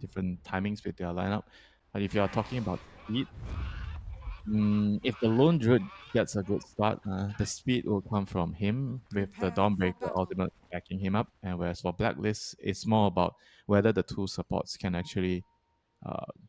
different timings with their lineup. But if you are talking about speed, if the lone druid gets a good start, the speed will come from him with the Dawnbreaker ultimate backing him up. And whereas for Blacklist, it's more about whether the two supports can actually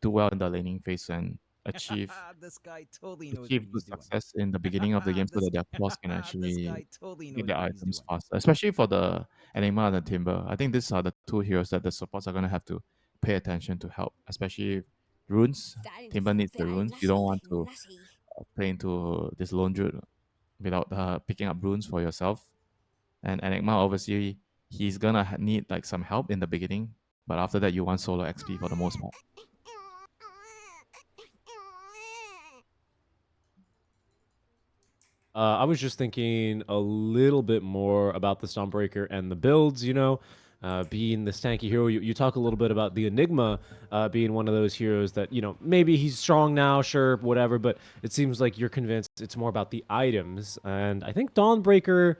do well in the laning phase and achieve This guy totally knows what achieve good he's doing. success in the beginning of the game so this that their claws can this actually guy totally get knows their what he's items doing. faster, especially for the Enigma and the Timber. I think these are the two heroes that the supports are going to have to pay attention to help, especially runes. Starting to Timber feel a needs bit the runes. You don't want to nutty. play into this lone druid without picking up runes for yourself. And Enigma, obviously, he's going to need like some help in the beginning, but after that, you want solo XP for the most part. I was just thinking a little bit more about the Stormbreaker and the builds, being this tanky hero. You talk a little bit about the Enigma being one of those heroes that, maybe he's strong now, sure, whatever, but it seems like you're convinced it's more about the items. And I think Dawnbreaker,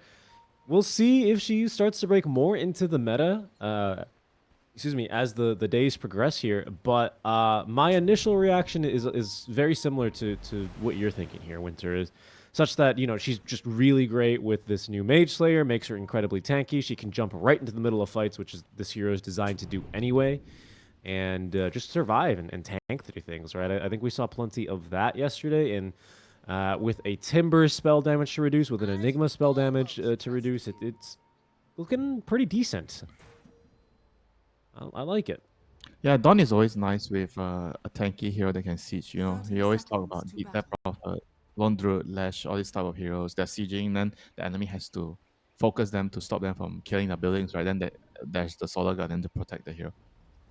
we'll see if she starts to break more into the meta. As the days progress here, but my initial reaction is very similar to what you're thinking here, Winter, is such that she's just really great with this new Mage Slayer, makes her incredibly tanky. She can jump right into the middle of fights, which is this hero is designed to do anyway, and just survive and tank through things, right? I think we saw plenty of that yesterday, and with a Timber spell damage to reduce, with an Enigma spell damage to reduce, it's looking pretty decent. I like it. Yeah, Dawn is always nice with a tanky hero that can siege. He always talk about deep depth of lone druid, lash, all these type of heroes. They're sieging, then the enemy has to focus them to stop them from killing the buildings, right? Then there's the solar guardian to protect the hero.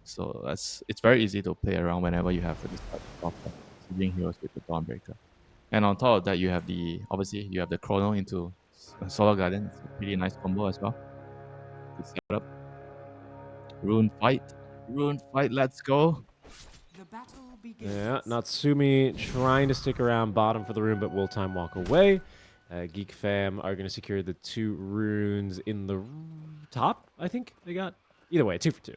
So it's very easy to play around whenever you have this type of sieging heroes with the Dawnbreaker. And on top of that, you have the Chrono into Solar Guardian. It's a pretty nice combo as well. Good setup. Rune fight. Let's go. Yeah, Natsumi trying to stick around bottom for the rune, but will time walk away. Geek fam are going to secure the 2 runes in the top, I think they got. Either way, 2 for 2.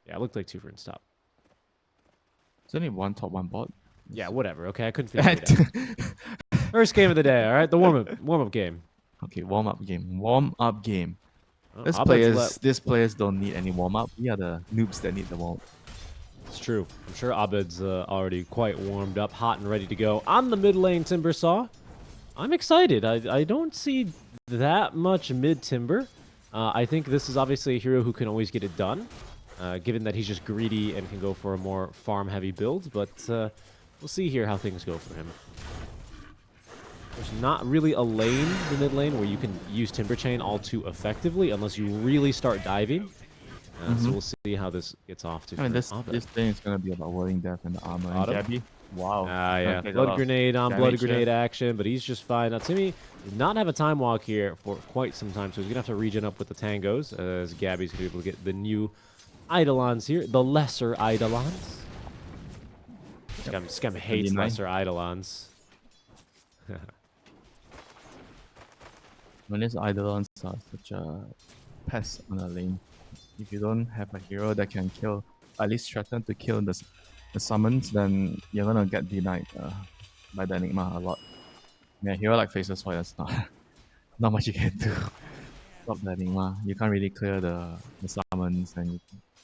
Yeah, it looked like 2 runes top. There's only one top, one bot. Yeah, whatever. Okay, I couldn't figure it out. First game of the day, all right? The warm-up game. Okay, warm-up game. Warm-up game. Oh, These players don't need any warm-up. We are the noobs that need the warm-up. It's true. I'm sure Abed's already quite warmed up, hot and ready to go on the mid lane Timber Saw. I'm excited. I don't see that much mid Timber. I think this is obviously a hero who can always get it done, given that he's just greedy and can go for a more farm-heavy build. But we'll see here how things go for him. There's not really a lane, the mid lane, where you can use Timber Chain all too effectively unless you really start diving. So we'll see how this gets off to. I mean, this thing is going to be about Whirling Death and the armor. And Gabby, wow. Yeah. Blood grenade on blood grenade action, but he's just fine. Natsumi did not have a time walk here for quite some time, so he's going to have to regen up with the tangos, as Gabby's going to be able to get the new Eidolons here, the lesser Eidolons. Scum hates lesser Eidolons. When these Eidolons are such a pest on the lane, if you don't have a hero that can kill, at least threaten to kill the summons, then you're gonna get denied by the Enigma a lot. Yeah, a hero like Faceless Void, that's not much you can do. Stop the Enigma. You can't really clear the summons, and you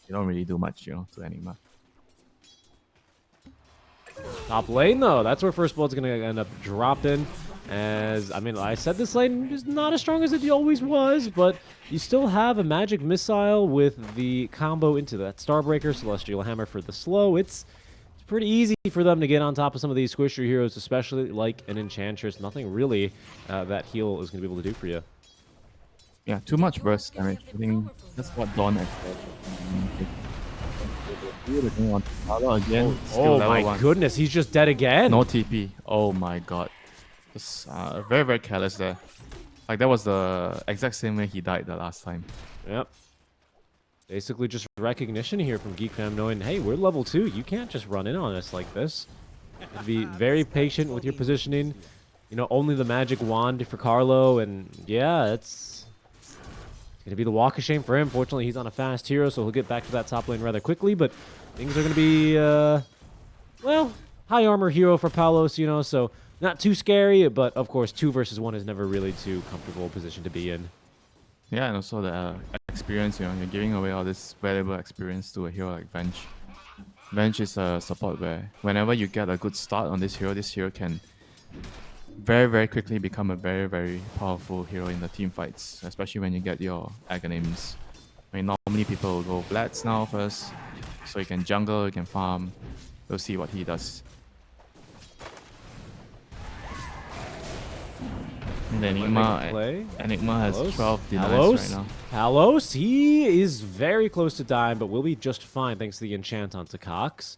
don't really do much, to Enigma. Top lane, though. That's where First Blood's going to end up dropping. I said this lane is not as strong as it always was, but you still have a magic missile with the combo into that Starbreaker, Celestial Hammer for the slow. It's pretty easy for them to get on top of some of these squisher heroes, especially like an Enchantress. Nothing really that heal is going to be able to do for you. Yeah, too much burst damage. I think that's what Dawn expects. Again. Oh my goodness, he's just dead again. No TP. Oh my god. Just very, very careless there. Like, that was the exact same way he died the last time. Yep. Basically just recognition here from Geek Fam, knowing, hey, we're level 2. You can't just run in on us like this. Be very patient with your positioning. Only the magic wand for Carlo, and yeah, it's going to be the walk of shame for him. Fortunately, he's on a fast hero, so he'll get back to that top lane rather quickly, but things are going to be, well, high armor hero for Palos, you know, so not too scary, but of course, 2 versus 1 is never really too comfortable position to be in. Yeah, and also the experience, you know, you're giving away all this valuable experience to a hero like Venge. Venge is a support where whenever you get a good start on this hero can very, very quickly become a very, very powerful hero in the team fights, especially when you get your Aghanims. I mean, normally people will go Blats now first, so you can jungle, you can farm. We'll see what he does. And Enigma has Palos? 12 denies Palos? right now. Palos, he is very close to dying, but will be just fine thanks to the enchant onto Cox.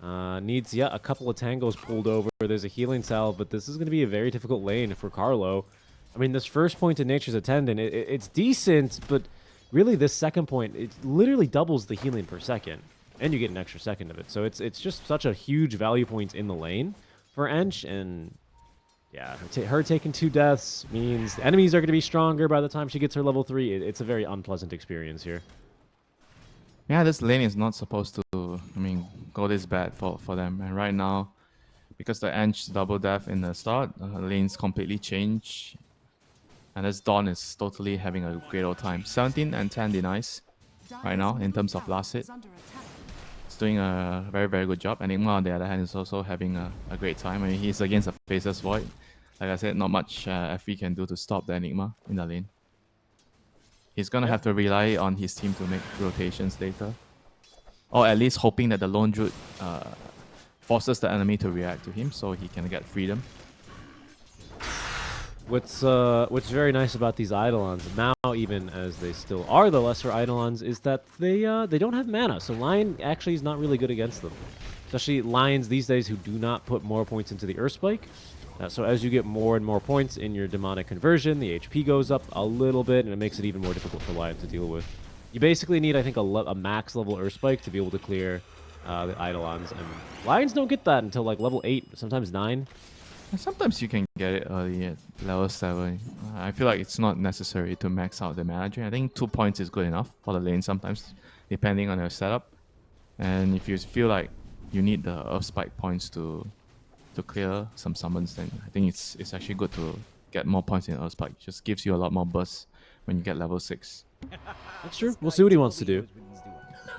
Needs, yeah, a couple of tangos pulled over. There's a healing salve, but this is going to be a very difficult lane for Carlo. I mean, this first point to Nature's Attendant, it's decent, but really this second point, it literally doubles the healing per second, and you get an extra second of it. So it's just such a huge value point in the lane for Ench, and yeah, her taking 2 deaths means the enemies are going to be stronger by the time she gets her level 3. It's a very unpleasant experience here. Yeah, this lane is not supposed to, I mean, go this bad for them. And right now, because the Ench double death in the start, lanes completely change. And this Dawn is totally having a great old time. 17 and 10 denies right now in terms of last hit. It's doing a very, very good job. Enigma, on the other hand, is also having a great time. I mean, he's against a Faceless Void. Like I said, not much FV can do to stop the Enigma in the lane. He's gonna have to rely on his team to make rotations later. Or at least hoping that the Lone Druid forces the enemy to react to him so he can get freedom. What's very nice about these Eidolons now, even as they still are the lesser Eidolons, is that they don't have mana. So Lion actually is not really good against them, especially Lions these days who do not put more points into the Earth Spike. So as you get more and more points in your demonic conversion, the HP goes up a little bit, and it makes it even more difficult for Lions to deal with. You basically need, I think, a max level Earth Spike to be able to clear the Eidolons, and Lions don't get that until like level 8, sometimes 9. And sometimes you can get it early at level 7. I feel like it's not necessary to max out the mana drain. I think 2 points is good enough for the lane sometimes, depending on your setup. And if you feel like you need the Earth Spike points to clear some summons, then I think it's actually good to get more points in Earth Spike. It just gives you a lot more burst when you get level 6. That's true. We'll see what he wants to do.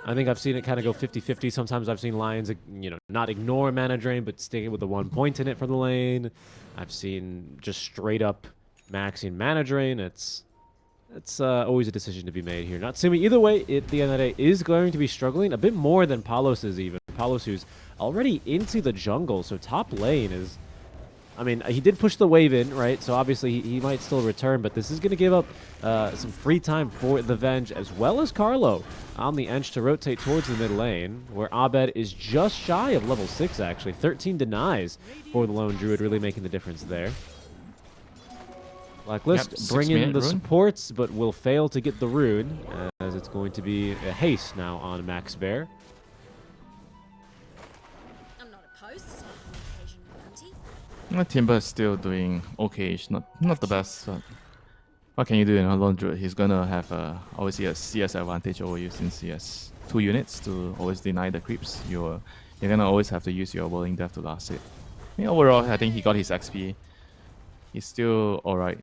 I think I've seen it kind of go 50-50. Sometimes I've seen Lions, you know, not ignore mana drain, but sticking with the 1 point in it for the lane. I've seen just straight up maxing mana drain. It's always a decision to be made here. Not Sumi. Either way, at the end of the day, is going to be struggling a bit more than Palos is even. Palos who's already into the jungle, so top lane is... I mean, he did push the wave in, right? So obviously he might still return, but this is going to give up some free time for the Venge as well as Carlo on the Ench to rotate towards the mid lane, where Abed is just shy of level 6, actually. 13 denies for the Lone Druid, really making the difference there. Blacklist bringing the supports, but will fail to get the rune, as it's going to be a haste now on Max Bear. Timber is still doing okay. Not the best, but what can you do in a Lone Druid? He's gonna have obviously a CS advantage over you since he has 2 units to always deny the creeps. You're gonna always have to use your Whirling Death to last it. I mean, overall, I think he got his XP. He's still alright.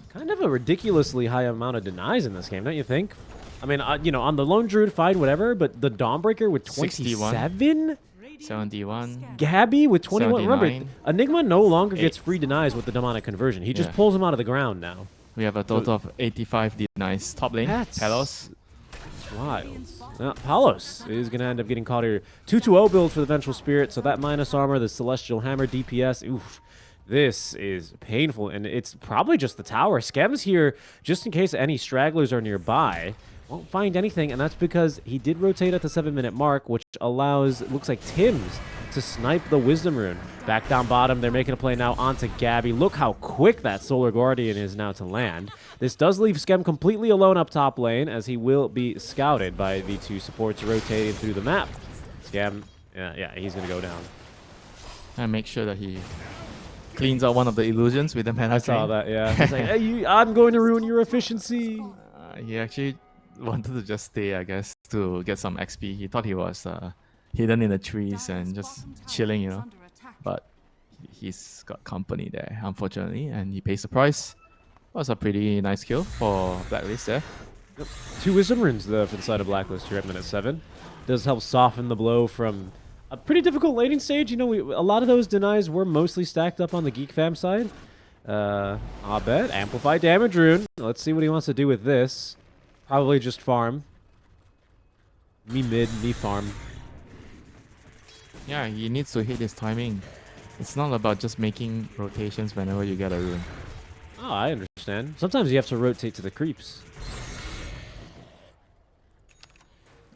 Kind of a ridiculously high amount of denies in this game, don't you think? I mean, you know, on the Lone Druid, fine, whatever, but the Dawnbreaker with 27? 71. Gabby with 21. 79. Remember, Enigma no longer gets free denies with the demonic conversion. He just pulls him out of the ground now. We have a total of 85 denies. Top lane, Palos. That's wild. Now, Palos is going to end up getting caught here. 2-2-0 build for the Vengeful Spirit, so that minus armor, the Celestial Hammer, DPS, oof. This is painful, and it's probably just the tower. Skem's here just in case any stragglers are nearby. Won't find anything, and that's because he did rotate at the 7-minute mark, which allows, it looks like, Tim's to snipe the Wisdom Rune. Back down bottom, they're making a play now onto Gabby. Look how quick that Solar Guardian is now to land. This does leave Skem completely alone up top lane, as he will be scouted by the 2 supports rotating through the map. Skem, yeah, he's going to go down. And make sure that he cleans out one of the illusions with the mana I saw that, yeah. He's like, hey, I'm going to ruin your efficiency. He actually wanted to just stay, I guess, to get some XP. He thought he was hidden in the trees and just chilling, you know. But he's got company there, unfortunately, and he pays the price. Was a pretty nice kill for Blacklist there. Yep. 2 Wisdom Runes for the side of Blacklist here at minute 7. Does help soften the blow from a pretty difficult laning stage. You know, a lot of those denies were mostly stacked up on the Geek fam side. Abed, Amplify Damage Rune. Let's see what he wants to do with this. Probably just farm. Me mid, me farm. Yeah, he needs to hit his timing. It's not about just making rotations whenever you get a rune. Oh, I understand. Sometimes you have to rotate to the creeps.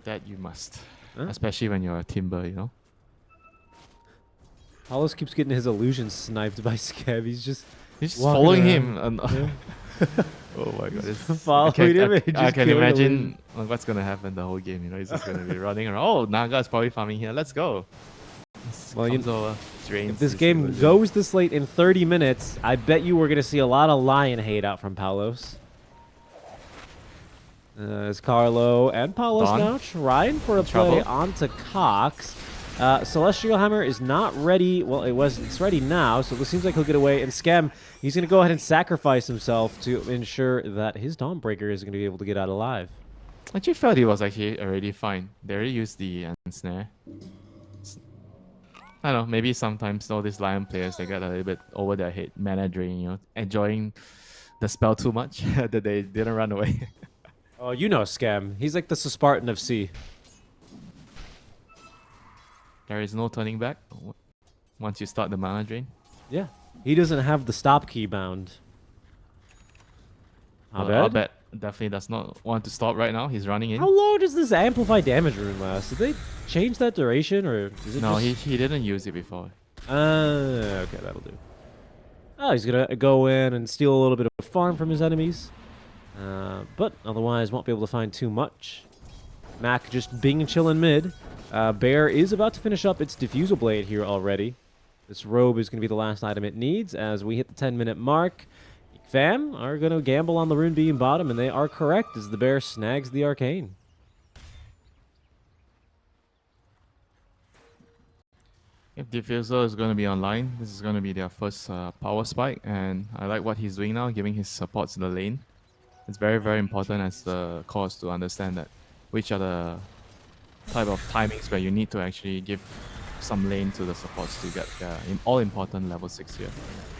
That you must. Huh? Especially when you're a Timber, you know? Paulus keeps getting his illusion sniped by Skev. He's just following around. him. Yeah. Oh my god. Following him. I can imagine what's going to happen the whole game. You know, he's just going to be running around. Oh, Naga's probably farming here. Let's go. Well, if this game goes this late in 30 minutes, I bet you we're going to see a lot of Lion hate out from Palos. As Carlo and Palos now trying for a play onto Cox. Celestial Hammer is not ready. Well, it's ready now, so it seems like he'll get away. And Skem, he's going to go ahead and sacrifice himself to ensure that his Dawnbreaker is going to be able to get out alive. I actually felt he was actually already fine. They already used the snare. I don't know, maybe sometimes all these Lion players, they get a little bit over their head, mana drain, you know, enjoying the spell too much that they didn't run away. Oh, you know Scam. He's like the Spartan of C. There is no turning back once you start the mana drain. Yeah. He doesn't have the stop key bound. I'll bet definitely does not want to stop right now. He's running in. How long does this Amplify Damage Rune last? Did they change that duration, or is it No, just... he didn't use it before. Okay, that'll do. Oh, he's going to go in and steal a little bit of farm from his enemies. But otherwise won't be able to find too much. Mac just being chillin' mid. Bear is about to finish up its Diffusal Blade here already. This robe is going to be the last item it needs as we hit the 10-minute mark. Fam are going to gamble on the rune being bottom, and they are correct as the Bear snags the Arcane. If Diffusal is going to be online, this is going to be their first power spike, and I like what he's doing now, giving his supports to the lane. It's very, very important as the cause to understand that which are the type of timings where you need to actually give some lane to the supports to get all important level 6 here.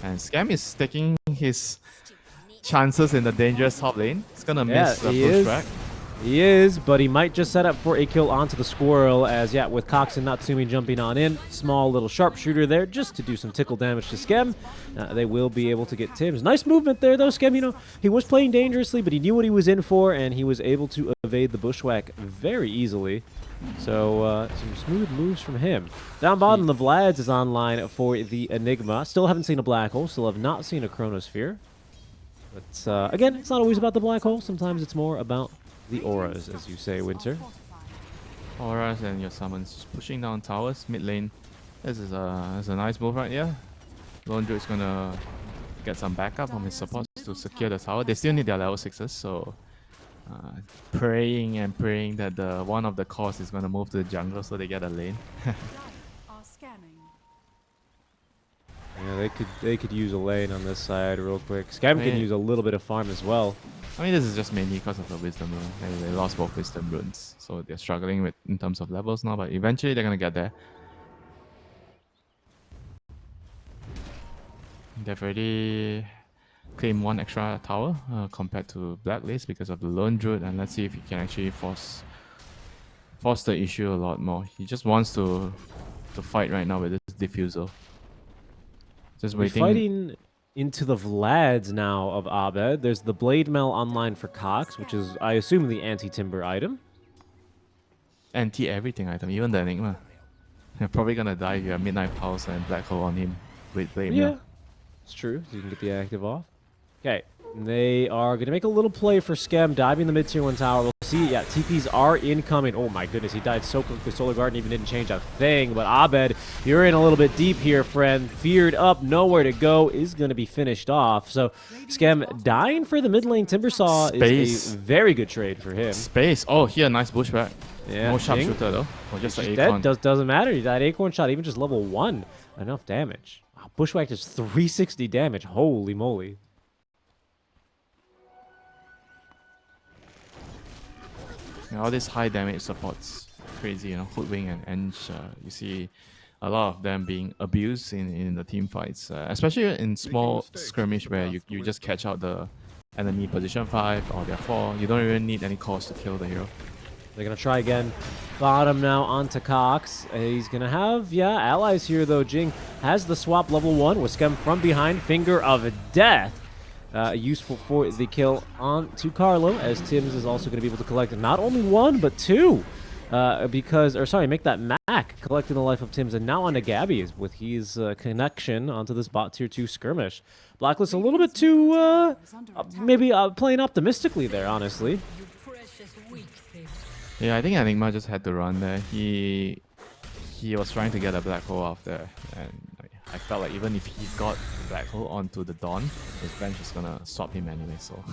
And Scam is taking his chances in the dangerous top lane. He's gonna miss the pushback. He is, but he might just set up for a kill onto the squirrel as, yeah, with Cox and Natsumi jumping on in. Small little sharpshooter there just to do some tickle damage to Skem. They will be able to get Tims. Nice movement there, though, Skem. You know, he was playing dangerously, but he knew what he was in for, and he was able to evade the bushwhack very easily. So, some smooth moves from him. Down bottom, the Vlads is online for the Enigma. Still haven't seen a Black Hole. Still have not seen a Chronosphere. But, again, it's not always about the Black Hole. Sometimes it's more about the auras, as you say, Winter. Auras and your summons just pushing down towers mid lane. This is a nice move right here. Lone Druid is gonna get some backup from his supports to secure the tower. They still need their level 6s, so praying and praying that one of the cores is gonna move to the jungle so they get a lane. Yeah, they could use a lane on this side real quick. Scam can use a little bit of farm as well. I mean, this is just mainly because of the Wisdom Rune. And they lost both Wisdom Runes, so they're struggling with in terms of levels now, but eventually they're gonna get there. They've already claimed one extra tower compared to Blacklist because of the Lone Druid, and let's see if he can actually force the issue a lot more. He just wants to fight right now with this Diffusal. Just waiting. We're fighting into the Vlads now of Abed. There's the Blade Mail online for Cox, which is, I assume, the anti-timber item. Anti-everything item, even the Enigma. You're probably gonna die if you have Midnight Pulse and Black Hole on him with Blade Mail. Yeah, it's true. So you can get the active off. Okay, they are going to make a little play for Scam, diving the mid-tier 1 tower. We'll see, yeah, TPs are incoming. Oh my goodness, he died so quickly. Solar Garden even didn't change a thing. But Abed, you're in a little bit deep here, friend. Feared up, nowhere to go, is going to be finished off. So Scam dying for the mid lane Timbersaw is a very good trade for him. Space. Oh, here, nice bushback. Yeah, No sharpshooter though. Or just an dead. acorn. Doesn't matter. That acorn shot, even just level 1, enough damage. Wow, Bushwhack does 360 damage. Holy moly. Yeah, all these high damage supports, crazy, you know, Hoodwink and Ench. You see a lot of them being abused in the team fights, especially in small skirmish where you just catch out the enemy position 5 or their 4. You don't even need any cause to kill the hero. They're going to try again. Bottom now onto Cox. He's going to have, yeah, allies here, though. Jing has the swap level 1 with Schem from behind. Finger of Death. Useful for the kill on to Carlo, as Tims is also going to be able to collect not only 1, but 2. Make that Mac collecting the life of Tims, and now onto Gabby with his connection onto this bot tier 2 skirmish. Blacklist a little bit too, maybe playing optimistically there, honestly. Yeah, I think Enigma just had to run there. He was trying to get a black hole off there, and I felt like even if he got black hole onto the Dawn, his bench is gonna swap him anyway. So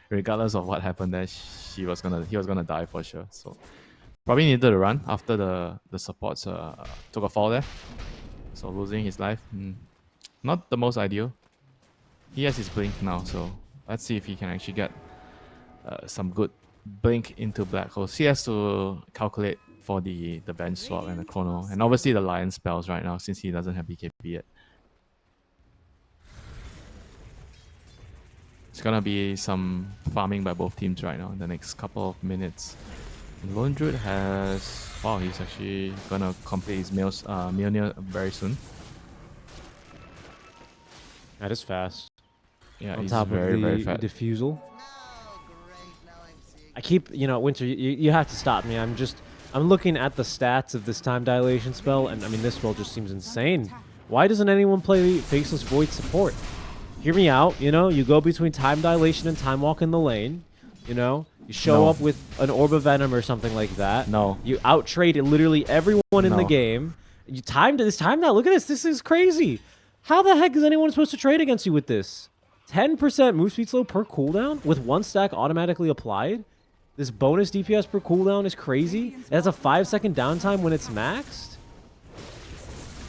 regardless of what happened there, he was gonna die for sure. So probably needed to run after the supports took a fall there. So losing his life, not the most ideal. He has his blink now, so let's see if he can actually get some good blink into black holes. He has to calculate for the bench swap and the chrono, and obviously the lion spells right now since he doesn't have BKB yet. It's gonna be some farming by both teams right now in the next couple of minutes. Lone Druid has... Wow, he's actually gonna complete his Mjolnir very soon. That is fast. Yeah, on he's top very, of the very fast. diffusal. I keep, Winter, you have to stop me. I'm looking at the stats of this time dilation spell, and I mean, this spell just seems insane. Why doesn't anyone play Faceless Void support? Hear me out, you go between time dilation and time walk in the lane, you show up with an Orb of Venom or something like that. No. You out-trade literally everyone in the game. You timed this time now. Look at this. This is crazy. How the heck is anyone supposed to trade against you with this? 10% move speed slow per cooldown with 1 stack automatically applied? This bonus DPS per cooldown is crazy. It has a 5-second downtime when it's maxed.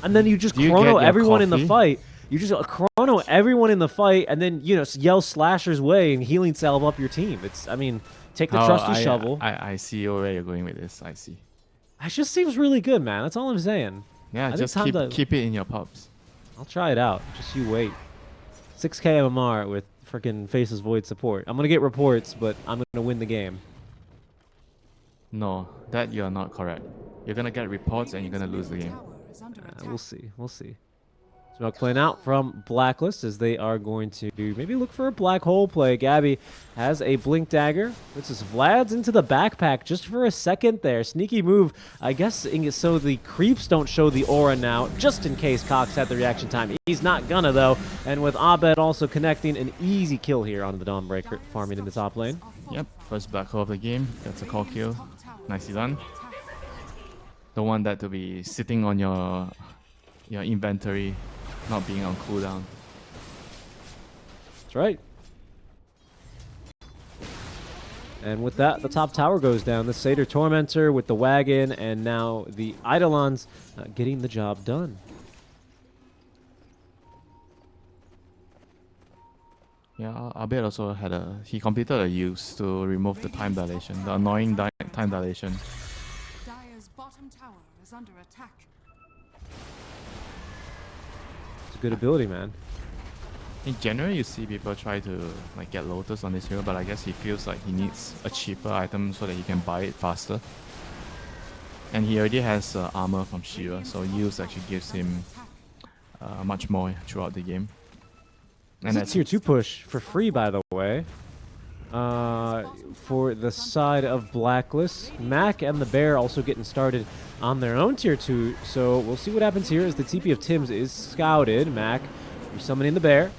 And then you just chrono everyone in the fight. You just chrono everyone in the fight and then, yell Slasher's way and healing salve up your team. Take the trusty shovel. I see where you're going with this. I see. It just seems really good, man. That's all I'm saying. Yeah, just keep it in your pubs. I'll try it out. Just you wait. 6k MMR with freaking Faceless Void support. I'm going to get reports, but I'm going to win the game. No, that you're not correct. You're going to get reports and you're going to lose the game. We'll see. We'll see. Smoke playing out from Blacklist as they are going to maybe look for a black hole play. Gabby has a blink dagger. Puts his Vlad's into the backpack just for a second there. Sneaky move, I guess, so the creeps don't show the aura now, just in case Cox had the reaction time. He's not gonna, though. And with Abed also connecting, an easy kill here on the Dawnbreaker, farming in the top lane. Yep, first black hole of the game. That's a call kill. Nicely done. Don't want that to be sitting on your inventory, not being on cooldown. That's right. And with that, the top tower goes down. The Satyr Tormentor with the wagon, and now the Eidolons getting the job done. Yeah, Abed also had he completed a use to remove the time dilation, the annoying time dilation. Dire's bottom tower is under attack. It's a good ability, man. In general, you see people try to get Lotus on this hero, but I guess he feels like he needs a cheaper item so that he can buy it faster. And he already has armor from Shira, so use actually gives him much more throughout the game. And that's tier 2 push for free, by the way. For the side of Blacklist, Mac and the Bear also getting started on their own tier 2. So we'll see what happens here as the TP of Tims is scouted. Mac, you're summoning the Bear.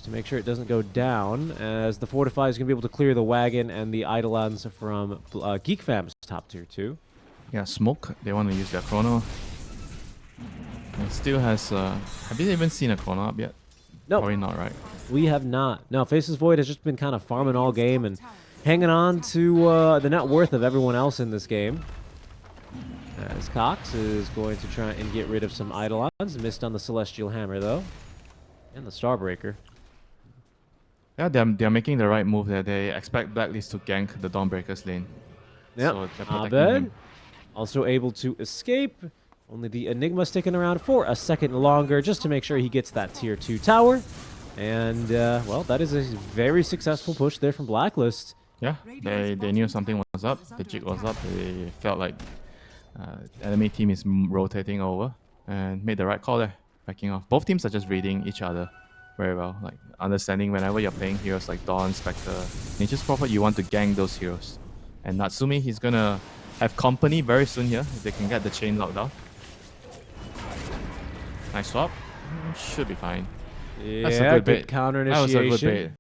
just to make sure it doesn't go down, as the Fortify is going to be able to clear the wagon and the Eidolons from Geek Fam's top tier 2. Yeah, smoke. They want to use their chrono. It still has. Have you even seen a chrono up yet? No, Probably not, right? we have not. No, Faceless Void has just been kind of farming all game and hanging on to the net worth of everyone else in this game. As Cox is going to try and get rid of some Eidolons. Missed on the Celestial Hammer, though. And the Starbreaker. Yeah, they're making the right move there. They expect Blacklist to gank the Dawnbreaker's lane. Yep. So they're protecting Abed him. also able to escape. Only the Enigma sticking around for a second longer just to make sure he gets that tier 2 tower. And, well, that is a very successful push there from Blacklist. Yeah, they knew something was up. The jig was up. They felt like enemy team is rotating over and made the right call there, backing off. Both teams are just reading each other very well, like understanding whenever you're playing heroes like Dawn, Spectre, Nature's Prophet, you want to gank those heroes. And Natsumi, he's gonna have company very soon here if they can get the chain locked down. Nice swap. Should be fine. Yeah, That's a good bait. counter That was a initiation. good bait.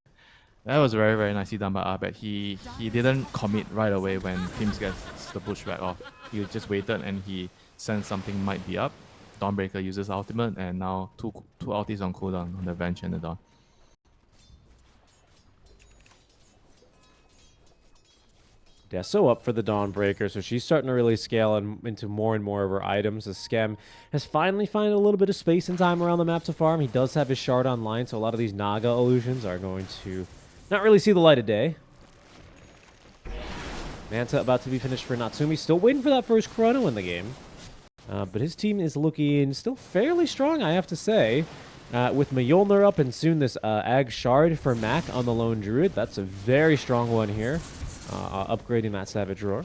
That was very, very nicely done by Abed. He didn't commit right away when teams gets the pushback off. He just waited and he sensed something might be up. Dawnbreaker uses ultimate and now two ultis on cooldown on the Venge and the Dawn. Yeah, so up for the Dawnbreaker, so she's starting to really scale into more and more of her items. The Skem has finally found a little bit of space and time around the map to farm. He does have his shard online, so a lot of these Naga illusions are going to not really see the light of day. Manta about to be finished for Natsumi. Still waiting for that first chrono in the game. But his team is looking still fairly strong, I have to say. With Mjolnir up and soon this Ag Shard for Mac on the Lone Druid. That's a very strong one here. Upgrading that Savage Roar.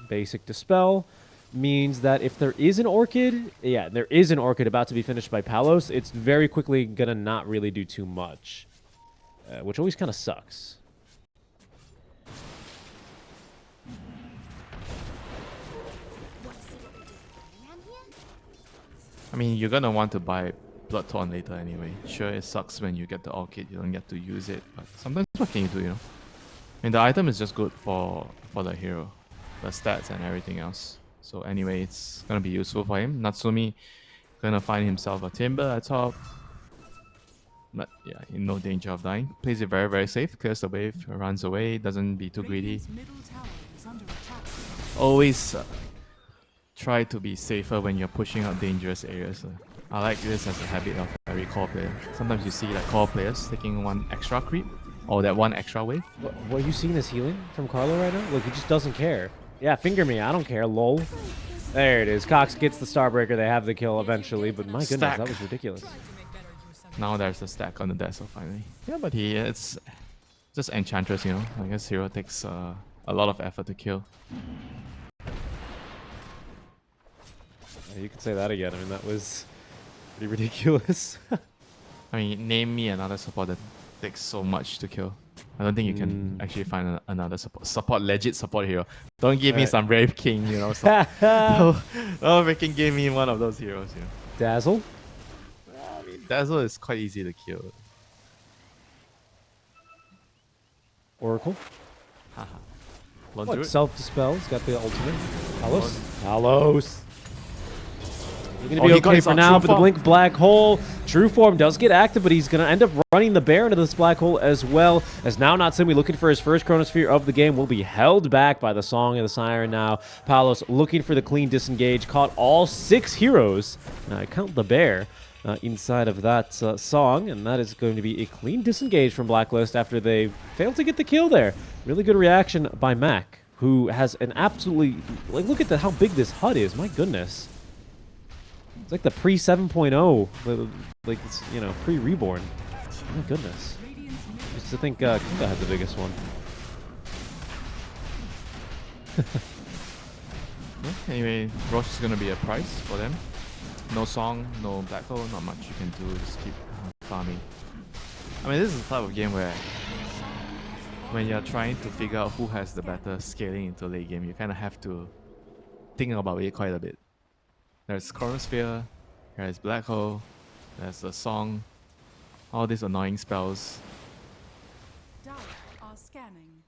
Basic Dispel means that if there is an Orchid, there is an Orchid about to be finished by Palos, it's very quickly going to not really do too much. Which always kind of sucks. I mean, you're gonna want to buy Blood Torn later anyway. Sure, it sucks when you get the Orchid, you don't get to use it, but sometimes what can you do, you know? I mean, the item is just good for the hero, the stats and everything else. So anyway, it's gonna be useful for him. Natsumi gonna find himself a Timber at top. But yeah, in no danger of dying. Plays it very, very safe. Clears the wave, runs away, doesn't be too greedy. Always try to be safer when you're pushing out dangerous areas. I like this as a habit of every core player. Sometimes you see like core players taking one extra creep or that one extra wave. What are you seeing this healing from Carlo right now? Look, he just doesn't care. Yeah, finger me. I don't care. Lol. There it is. Cox gets the Starbreaker. They have the kill eventually, but my goodness, Stack. that was ridiculous. Now there's a stack on the desk finally. Yeah, but it's just Enchantress, you know. I guess hero takes a lot of effort to kill. Yeah, you could say that again. I mean, that was pretty ridiculous. I mean, name me another support that takes so much to kill. I don't think you can actually find another legit support hero. Don't give me some Brave King, you know. Don't freaking give me one of those heroes, you know. Dazzle? I mean, Dazzle is quite easy to kill. Oracle? Haha. What? Self-dispel. He's got the ultimate. Palos? Palos! You're going to be okay for now, but the Blink Black Hole. True Form does get active, but he's going to end up running the Bear into this Black Hole as well. As now Natsumi looking for his first Chronosphere of the game will be held back by the Song of the Siren now. Palos looking for the clean disengage. Caught all 6 heroes. Count the Bear inside of that song, and that is going to be a clean disengage from Blacklist after they failed to get the kill there. Really good reaction by Mac, who has an absolutely... Like, look at how big this HUD is. My goodness. It's like the pre-7.0, like it's, you know, pre-reborn. My goodness. I used to think Kinga had the biggest one. Anyway, Roche is gonna be a price for them. No song, no black hole, not much you can do. Just keep farming. I mean, this is the type of game where when you're trying to figure out who has the better scaling into late game, you kind of have to think about it quite a bit. There's Chronosphere, there's Black Hole, there's the Song all these annoying spells. Dire are scanning.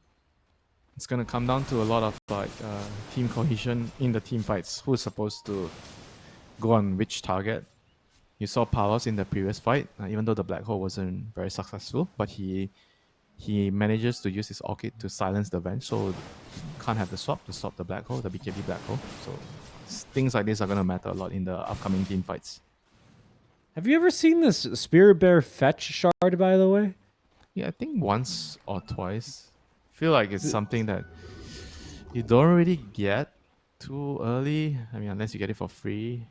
It's gonna come down to a lot of like team cohesion in the team fights. Who's supposed to go on which target? You saw Palos in the previous fight, even though the black hole wasn't very successful, but he manages to use his orchid to silence the venge, so can't have the swap to stop the black hole, the BKB black hole. So things like this are gonna matter a lot in the upcoming team fights. Have you ever seen this Spirit Bear fetch shard, by the way? Yeah, I think once or twice. Feel like it's something that you don't really get too early. I mean, unless you get it for free.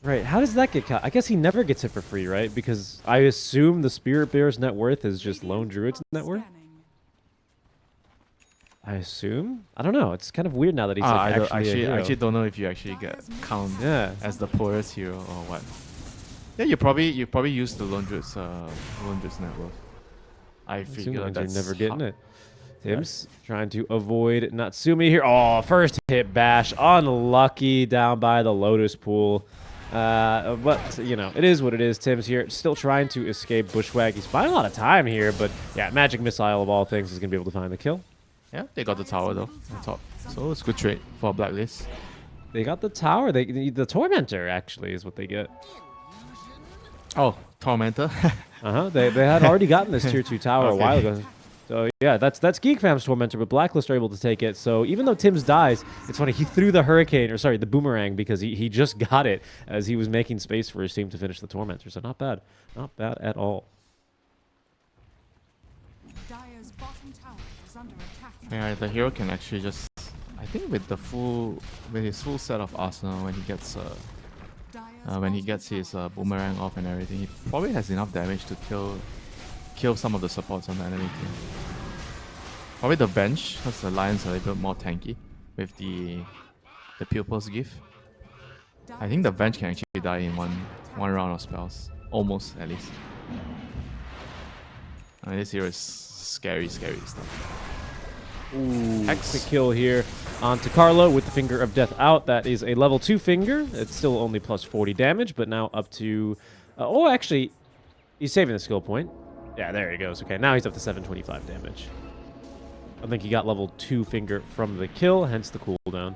Right, how does that get caught? I guess he never gets it for free, right? Because I assume the Spirit Bear's net worth is just Lone Druid's net worth? Scanning. I assume? I don't know. It's kind of weird now that he's like I don't, actually a hero. I actually don't know if you actually get count Yeah. as the poorest hero or what. Yeah, you probably use the Lone Druid's net worth. I Assume figure that that's you're never getting how- it. Tim's trying to avoid Natsumi here. Oh, first hit bash. Unlucky down by the Lotus Pool. But, you know, it is what it is. Tim's here still trying to escape Bushwhack. He's finding a lot of time here, but yeah, Magic Missile of all things is going to be able to find the kill. Yeah, they got the tower though on top, so it's a good trade for Blacklist. They got the tower. The Tormentor, actually, is what they get. Oh, Tormentor. Uh-huh. They had already gotten this tier 2 tower a Okay. while ago. So yeah, that's Geek Fam's Tormentor, but Blacklist are able to take it. So even though Tim's dies, it's funny, he threw the hurricane, or sorry, the boomerang, because he just got it as he was making space for his team to finish the Tormentor. So not bad. Not bad at all. Dire's bottom tower is under attack. Yeah, the hero can actually just, I think with his full set of arsenal, when he gets his boomerang off and everything, he probably has enough damage to kill some of the supports on the enemy team. Probably the bench, because the lions are a little bit more tanky with the pupils gift. I think the bench can actually die in one round of spells, almost at least. I mean, this hero is scary stuff. Ooh, Hex. quick kill here onto Carlo with the Finger of Death out. That is a level 2 finger. It's still only plus 40 damage, but now up to... oh, actually, he's saving the skill point. Yeah, there he goes. Okay, now he's up to 725 damage. I think he got level 2 finger from the kill, hence the cooldown.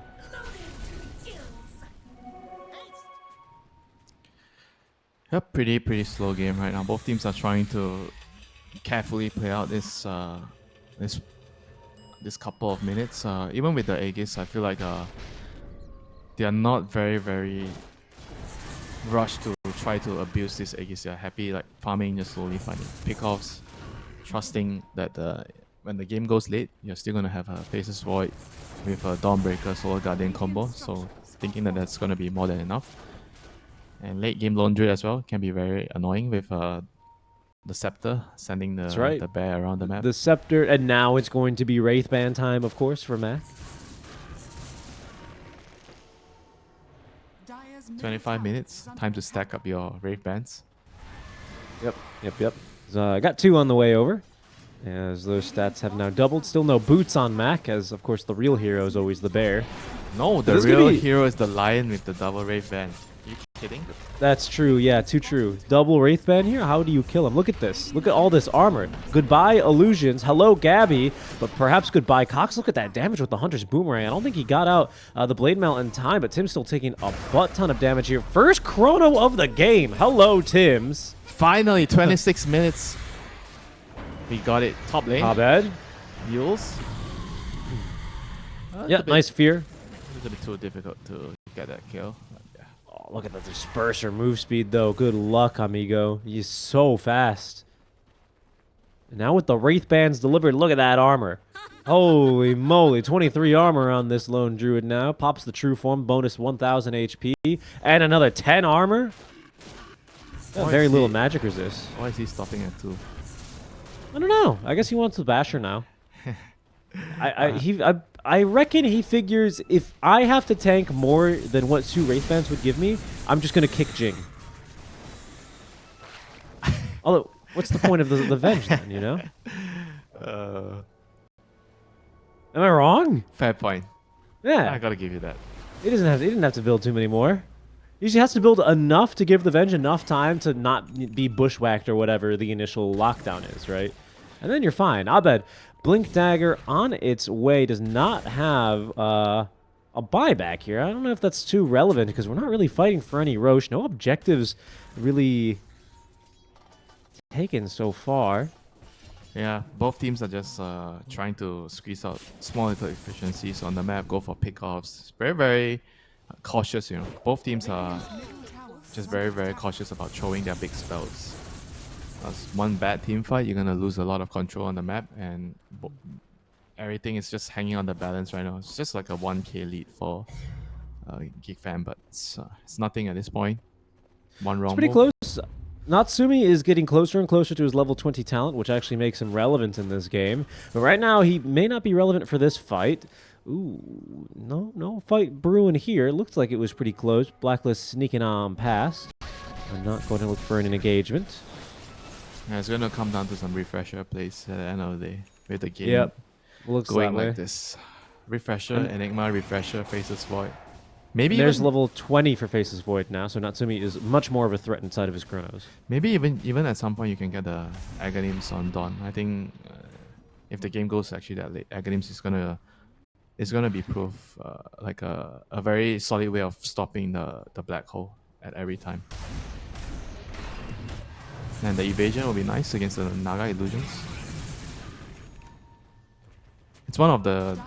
Yeah, pretty slow game right now. Both teams are trying to carefully play out this couple of minutes. Even with the Aegis, I feel like they are not very rushed to try to abuse this Aegis. They are happy like farming, just slowly finding pickoffs, trusting that when the game goes late, you're still gonna have a Faceless Void with a Dawnbreaker Solar Guardian combo. So thinking that that's gonna be more than enough. And late game Lone Druid as well can be very annoying with the Scepter sending the bear around the map. The Scepter, and now it's going to be Wraithband time, of course, for Mac. Dire's 25 minutes, time to stack up your Wraith Bands. Yep. So, I got 2 on the way over, as those stats have now doubled. Still no boots on Mac, as of course the real hero is always the bear. No, the This could real be- hero is the lion with the double Wraith Band. Are you kidding? That's true, yeah, too true. Double Wraithband here? How do you kill him? Look at this. Look at all this armor. Goodbye, Illusions. Hello, Gabby. But perhaps goodbye, Cox. Look at that damage with the Hunter's Boomerang. I don't think he got out the Blade Mail in time, but Tim's still taking a butt ton of damage here. First chrono of the game. Hello, Tims. Finally, 26 minutes. We got it. Top lane. Not bad. Mules. Yeah, nice fear. A little bit too difficult to get that kill. Yeah. Oh, look at the disperser move speed, though. Good luck, amigo. He's so fast. And now with the Wraith Bands delivered, look at that armor. Holy moly, 23 armor on this Lone Druid now. Pops the true form, bonus 1,000 HP. And another 10 armor. Yeah, Why very is little he- magic resist. Why is he stopping at 2? I don't know. I guess he wants the Basher now. I reckon he figures if I have to tank more than what 2 Wraith Bands would give me, I'm just going to kick Jing. Although, what's the point of the Venge then, you know? Am I wrong? Fair point. I Yeah. gotta give you that. He didn't have to build too many more. He just has to build enough to give the Venge enough time to not be bushwhacked or whatever the initial lockdown is, right? And then you're fine. Abed, Blink Dagger on its way does not have a buyback here. I don't know if that's too relevant because we're not really fighting for any Roche. No objectives really taken so far. Yeah, both teams are just trying to squeeze out small little efficiencies on the map, go for pickoffs. Very, very cautious, you know. Both teams are just very, very cautious about throwing their big spells. As one bad team fight, you're gonna lose a lot of control on the map, and everything is just hanging on the balance right now. It's just like a 1k lead for Geek Fam, but it's nothing at this point. One It's wrong pretty move. close. Natsumi is getting closer and closer to his level 20 talent, which actually makes him relevant in this game. But right now, he may not be relevant for this fight. Ooh, no fight brewing here. Looks like it was pretty close. Blacklist sneaking on past. I'm not going to look for an engagement. Yeah, it's gonna come down to some refresher plays at the end of the day with the game Yep, looks going that way. like this. Refresher, And Enigma, refresher, faces void. Maybe there's even level 20 for Faces Void now, so Natsumi is much more of a threat inside of his Chronos. maybe even at some point you can get the Aghanims on Dawn. I think if the game goes actually that late, Aghanims is gonna be proof like a very solid way of stopping the black hole at every time. And the evasion will be nice against the Naga illusions. It's one of the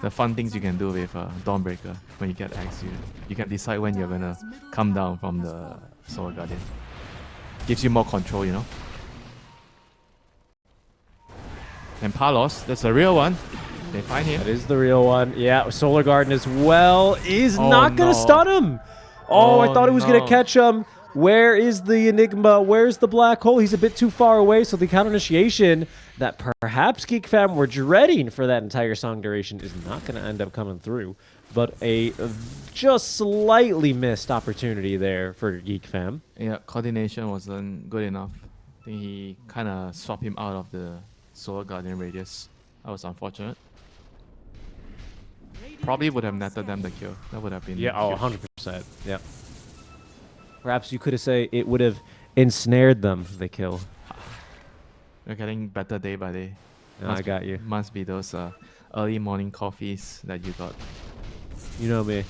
fun things you can do with Dawnbreaker when you get Axe. You can decide when you're gonna come down from the Solar Guardian. Gives you more control, you know. And Palos, that's a real one. They find him. That is the real one. Yeah, Solar Garden as well is Oh, not going to no. stun him. Oh, I Oh, thought it was going to no. catch him. Where is the Enigma? Where's the black hole? He's a bit too far away, so the counter initiation that perhaps Geek Fam were dreading for that entire song duration is not going to end up coming through. But a just slightly missed opportunity there for Geek Fam. Yeah, coordination wasn't good enough. I think he kind of swapped him out of the Solar Guardian radius. That was unfortunate. Probably would have netted them the kill. That would have been Yeah, oh, huge. 100%. Yep. Perhaps you could have said it would have ensnared them, the kill. You're getting better day by day. No, I got you. Must be those early morning coffees that you got. You know me.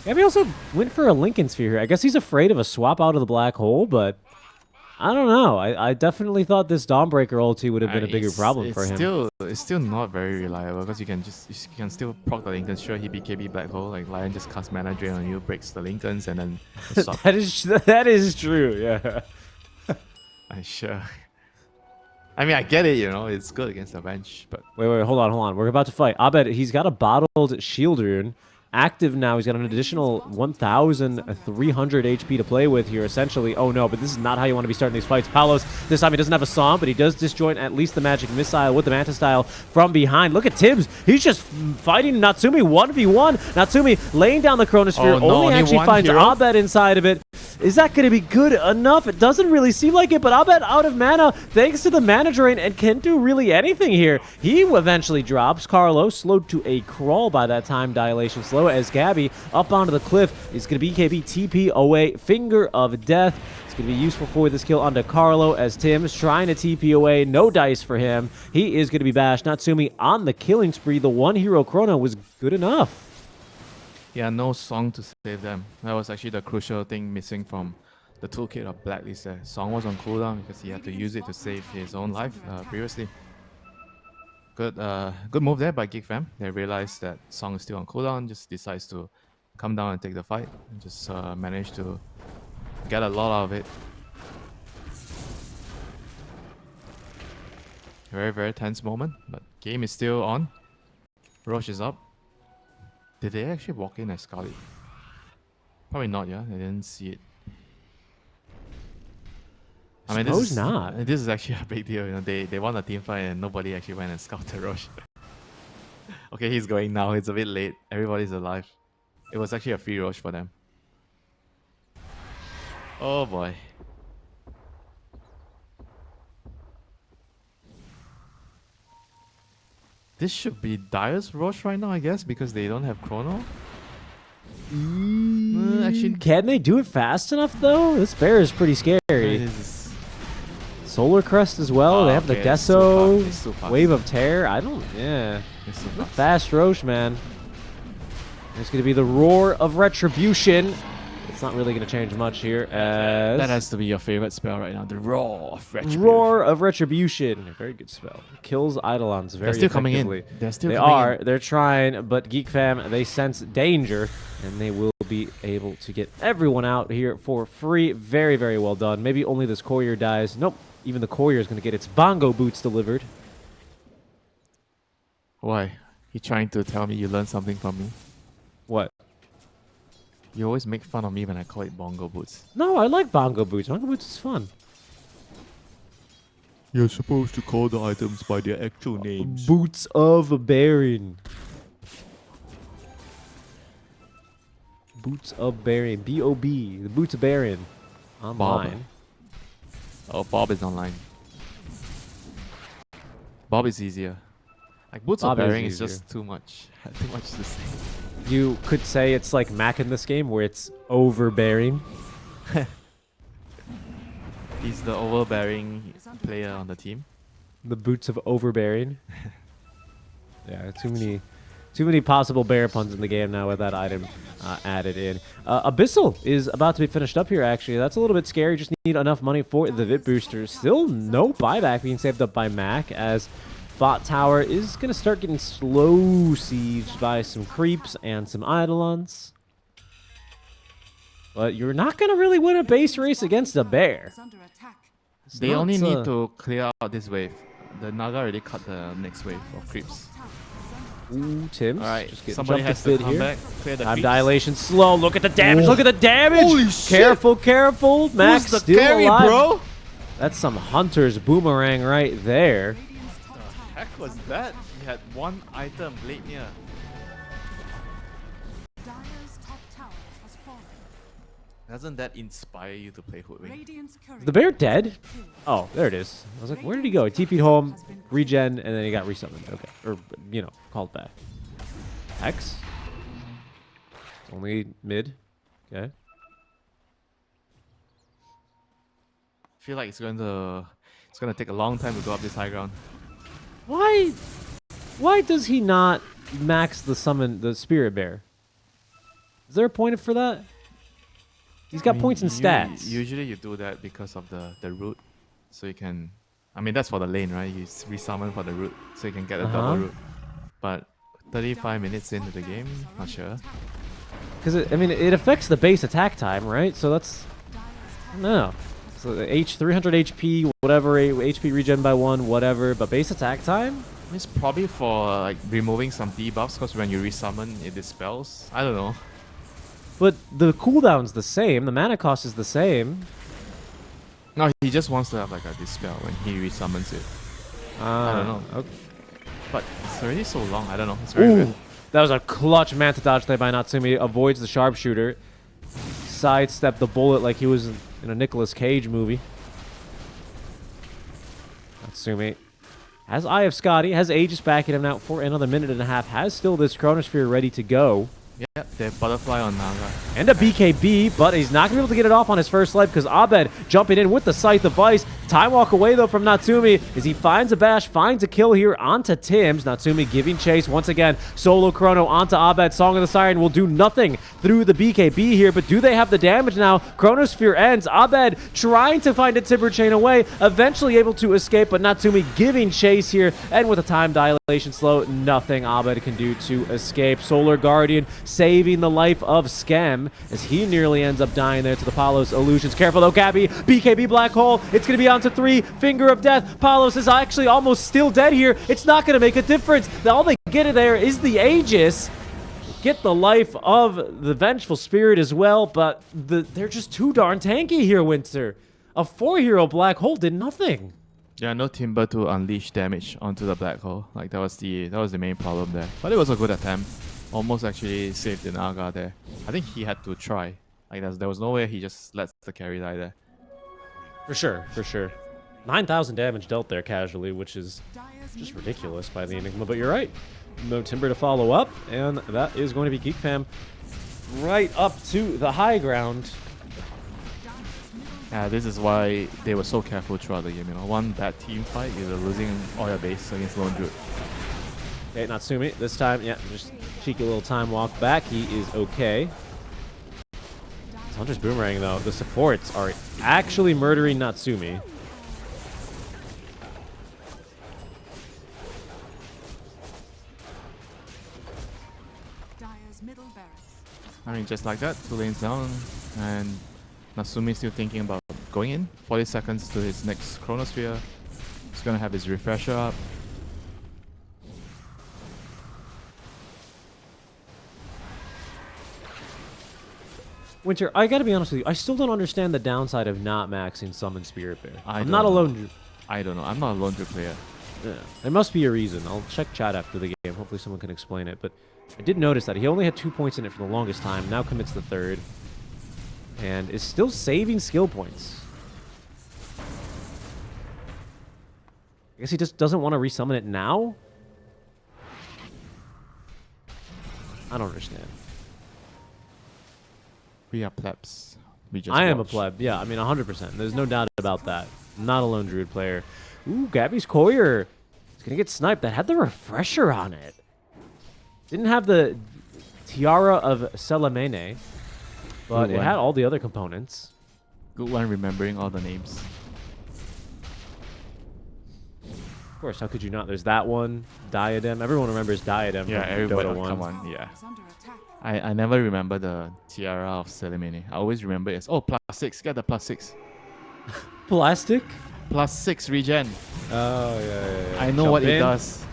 Gabby also went for a Lincoln Sphere here. I guess he's afraid of a swap out of the black hole, but I don't know. I definitely thought this Dawnbreaker ulti would have been a bigger problem for him. It's still not very reliable because you can still proc the Lincoln. Sure, he BKB black hole. Like Lion just casts mana drain on you, breaks the Lincolns, and then swap. that is true. Yeah. Sure. I mean, I get it. You know, it's good against the bench, but Wait, hold on. We're about to fight. Abed, he's got a bottled shield rune. Active now. He's got an additional 1,300 HP to play with here, essentially. Oh, no, but this is not how you want to be starting these fights. Palos, this time he doesn't have a song, but he does disjoint at least the magic missile with the Manta style from behind. Look at Tibbs. He's just fighting Natsumi 1v1. Natsumi laying down the Chronosphere. Oh, no, only only actually one finds hero? Abed inside of it. Is that going to be good enough? It doesn't really seem like it, but Abed out of mana thanks to the mana drain and can't do really anything here. He eventually drops. Carlo slowed to a crawl by that time dilation slow as Gabby up onto the cliff is going to BKB TP away. Finger of Death. It's going to be useful for this kill onto Carlo as Tim's trying to TP away. No dice for him. He is going to be bashed. Natsumi on the killing spree. The one hero Chrono was good enough. yeah, no song to save them. That was actually the crucial thing missing from the toolkit of Blacklist. There, song was on cooldown because he had to use it to save his own life previously. Good move there by Geek Fam. They realized that song is still on cooldown, just decides to come down and take the fight, and just managed to get a lot out of it. Very, very tense moment, but game is still on. Roche is up. Did they actually walk in as Scarlet? Probably not, yeah. They didn't see it. I mean, Suppose not. This is actually a big deal. You know, they won a team fight and nobody actually went and scouted Roche. Okay, he's going now. It's a bit late. Everybody's alive. It was actually a free Roche for them. Oh boy. This should be Dire's Roche right now, I guess, because they don't have Chrono. Actually, Can they do it fast enough though? This bear is pretty scary. Solar Crest as well. They have the okay, it's too fast. It's too Deso, fast. Wave of Terror. I don't. Yeah, It's too the fast. fast Roche, man. There's gonna be the Roar of Retribution. It's not really gonna change much here. As That has to be your favorite spell right now. The Roar of Retribution. Roar of Retribution. A very good spell. Kills Eidolons very They're still coming in. effectively. They're still They coming are. in. They're trying, but Geek Fam, they sense danger, and they will be able to get everyone out here for free. Very, very well done. Maybe only this courier dies. Nope. Even the courier is going to get its bongo boots delivered. Why? You trying to tell me you learned something from me? What? You always make fun of me when I call it bongo boots. No, I like bongo boots. Bongo boots is fun. You're supposed to call the items by their actual names. Boots of Baron. Boots of Baron. B-O-B. The Boots of Baron. Online. Oh, Bob is online. Bob is easier. Like Boots Bob of is Bearing is easier. just too much. Too much to say. You could say it's like Mac in this game where it's overbearing. He's the overbearing player on the team. The Boots of overbearing. Yeah, too many possible bear puns in the game now with that item added in. Abyssal is about to be finished up here, actually. That's a little bit scary. Just need enough money for the VIP booster. Still no buyback being saved up by Mac, as bot tower is going to start getting slow sieged by some creeps and some Eidolons. But you're not going to really win a base race against a bear. Is under attack. It's They not, only need to clear out this wave. The Naga already cut the next wave of creeps. Ooh, Tim's. Alright, Just getting somebody jumped has a to bit come here. back, clear the Time creeps. dilation slow. Look at the damage. Look at the damage. Holy shit. Careful, careful. Max Who's the still carry, alive. bro? That's some Hunter's boomerang right there. Radiant's top tower Heck was that? He had one item, Blade Near. Dyer's top tower has fallen. Doesn't that inspire you to play Hoodwink? Radiant's courier Is the bear dead? has been killed. Oh, there it is. I was like, where did he go? He TP'd home, regen, and then he got resummoned. Okay. Or, called back. X? It's only mid. Okay. I feel like it's gonna take a long time to go up this high ground. Why does he not max the spirit bear? Is there a point for that? He's got points and stats. Usually you do that because of the root. So you can... I mean, that's for the lane, right? You resummon for the root, so you can get a double root. But 35 minutes into the game, not sure. Because, it affects the base attack time, right? So that's... No. So the 300 HP, whatever, HP regen by 1, whatever. But base attack time? It's probably for like removing some debuffs, because when you resummon, it dispels. I don't know. But the cooldown's the same. The mana cost is the same. No, he just wants to have like a dispel when he resummons it. I don't know. Okay. But it's already so long. I don't know. It's very Ooh, good. that was a clutch Manta dodge there by Natsumi. Avoids the sharpshooter. Sidestepped the bullet like he was in a Nicolas Cage movie. Natsumi has Eye of Scotty, has Aegis backing him now for another minute and a half, has still this Chronosphere ready to go. Yeah, they have butterfly on Naga. And a BKB, but he's not going to be able to get it off on his first life because Abed jumping in with the Scythe of Vice. Time walk away, though, from Natsumi as he finds a bash, finds a kill here onto Tim's. Natsumi giving chase once again. Solo Chrono onto Abed. Song of the Siren will do nothing through the BKB here, but do they have the damage now? Chronosphere ends. Abed trying to find a Timber Chain away, eventually able to escape, but Natsumi giving chase here, and with a time dilation slow, nothing Abed can do to escape. Solar Guardian saving the life of Skem as he nearly ends up dying there to the Palos illusions. Careful though, Gabby. BKB Black Hole. It's going to be on to 3. Finger of Death. Palos is actually almost still dead here. It's not going to make a difference. All they get there is the Aegis. Get the life of the Vengeful Spirit as well, but they're just too darn tanky here, Winter. A 4-hero Black Hole did nothing. Yeah, no Timber to unleash damage onto the black hole. Like that was the main problem there. But it was a good attempt. Almost actually saved the Naga there. I think he had to try. Like there was no way he just lets the carry die there. For sure, for sure. 9,000 damage dealt there casually, which is Dyer's just middle ridiculous tower by the is Enigma. But you're right. No Timber to follow up, and that is going to be Geek Fam right up to the high ground. Yeah, this is why they were so careful throughout the game. You know, one bad team fight, you're losing all your base against Lone Druid. Okay, Natsumi, this time, yeah, just cheeky little time walk back. He is okay. Hunter's Boomerang, though, the supports are actually murdering Natsumi. Dire's middle barracks. I mean, just like that, 2 lanes down, and Natsumi still thinking about going in. 40 seconds to his next Chronosphere. He's gonna have his refresher up. Winter, I gotta be honest with you, I still don't understand the downside of not maxing Summon Spirit Bear. I'm don't not know. alone. I don't know. I'm not a Lone Druid player. Yeah, there must be a reason. I'll check chat after the game. Hopefully someone can explain it. But I did notice that he only had 2 points in it for the longest time. Now commits the third. And is still saving skill points. I guess he just doesn't want to resummon it now? I don't understand. We are plebs. We just I am a watch. pleb. Yeah, I mean, 100%. There's no doubt about that. I'm not a lone druid player. Ooh, Gabby's Courier. He's going to get sniped. That had the refresher on it. Didn't have the Tiara of Selamene, but Good it one. had all the other components. Good one remembering all the names. Of course, how could you not? There's that one. Diadem. Everyone remembers Diadem Yeah, from everybody. Dota 1. Come on, yeah. Is under attack. I never remember the Tiara of Selimene. I always remember it's +6. Get the +6. Plastic? +6 regen. Oh, yeah. I know Jump what it in. does.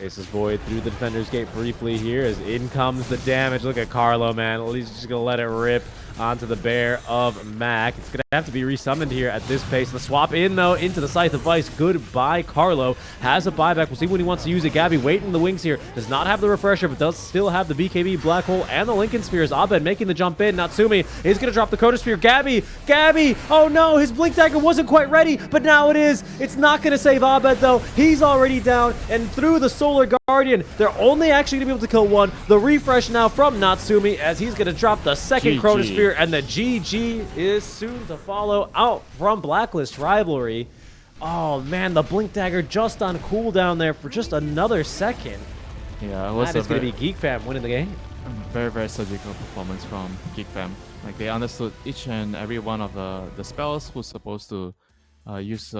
Aces Void through the defender's gate briefly here as in comes the damage. Look at Carlo, man. He's just going to let it rip onto the bear of Mac. It's going to have to be resummoned here at this pace. The swap in, though, into the Scythe of Vice. Goodbye, Carlo. Has a buyback. We'll see when he wants to use it. Gabby waiting in the wings here. Does not have the refresher, but does still have the BKB Black Hole and the Lincoln Spheres. Abed making the jump in. Natsumi is going to drop the Chronosphere. Gabby! Oh, no! His Blink Dagger wasn't quite ready, but now it is. It's not going to save Abed, though. He's already down, and through the Solar Guardian, they're only actually going to be able to kill one. The refresh now from Natsumi as he's going to drop the second GG. Chronosphere, and the GG is soon to follow out from Blacklist Rivalry. Oh, man, the Blink Dagger just on cooldown there for just another second. Yeah, it was That a is going to very, be Geek Fam winning the game. very, very surgical performance from Geek Fam. Like they understood each and every one of the spells who's supposed to use